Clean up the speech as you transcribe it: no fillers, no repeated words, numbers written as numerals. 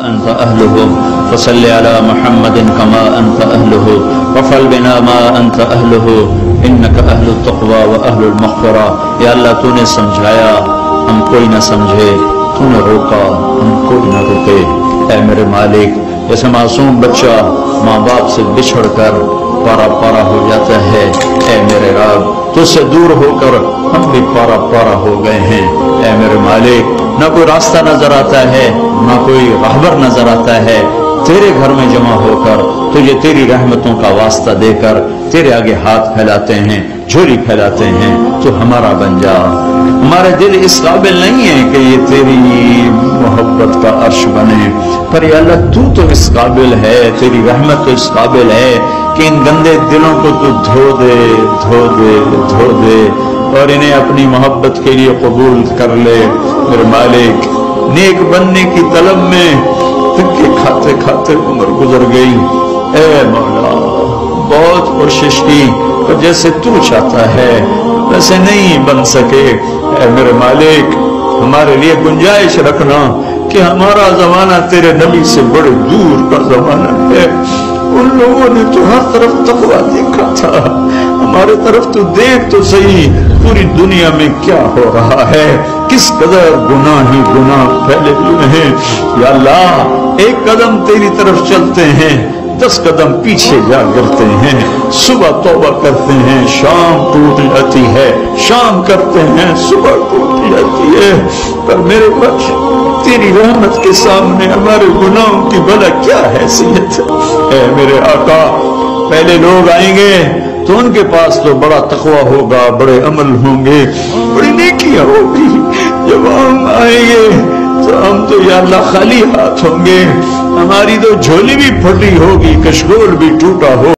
أنت أهله فصل على محمد كما أنت أهله وفعل بنا ما أنت أهله إنك أهل التقوى وأهل المغفرة. یا اللہ تو نے سمجھایا ہم کوئی نہ سمجھے، تو نے روکا ہم کوئی نہ روکے. اے میرے مالک، جیسے معصوم بچہ ماں باپ سے بچھڑ کر پارا پارا ہو جاتا ہے، اے میرے رب تجھ سے دور ہو کر ہم بھی پارا پارا ہو گئے ہیں. اے میرے مالک، نہ کوئی راستہ نظر آتا ہے، نہ کوئی راہبر نظر آتا ہے. تیرے گھر میں جمع ہو کر تجھے تیری رحمتوں کا واسطہ دے کر تیرے آگے ہاتھ پھیلاتے ہیں، جھولی پھیلاتے ہیں. تو ہمارا بن جا. ہمارے دل اس قابل نہیں ہے کہ یہ تیری محبت کا عرش بنے، پر یا اللہ تو اس قابل ہے، تیری رحمت تو اس قابل ہے کہ ان گندے دلوں کو تو دھو دے دھو دے دھو دے اور انہیں اپنی محبت کے لیے قبول کر لے. میرے مالک، نیک بننے کی طلب میں دھکے کھاتے کھاتے عمر گزر گئی. اے مولا، بہت کوشش کی پر جیسے تو چاہتا ہے ویسے نہیں بن سکے. اے میرے مالک، ہمارے لیے گنجائش رکھنا کہ ہمارا زمانہ تیرے نبی سے بڑے دور کا زمانہ ہے. ان لوگوں نے تو ہر طرف تقویٰ دیکھا تھا، ہمارے طرف تو دیکھ تو صحیح پوری دنیا میں کیا ہو رہا ہے، کس قدر گناہ ہی گناہ پھیلے ہوئے ہیں. یا اللہ، ایک قدم تیری طرف چلتے ہیں 10 قدم پیچھے جا گرتے ہیں. صبح توبہ کرتے ہیں، شام ٹوٹ جاتی ہے، شام کرتے ہیں، صبح ٹوٹ جاتی ہے. پر میرے بچ تیری رحمت کے سامنے ہمارے گناہوں کی بھلا کیا حیثیت ہے. اے میرے آقا، پہلے لوگ آئیں گے تو ان کے پاس تو بڑا تقویٰ ہوگا، بڑے عمل ہوں گے، بڑی نیکیاں ہوگی. جب ہم آئیں گے تو ہم تو یا اللہ خالی ہاتھ ہوں گے. ہماری تو جھولی بھی پھٹی ہوگی، کشکول بھی ٹوٹا ہو.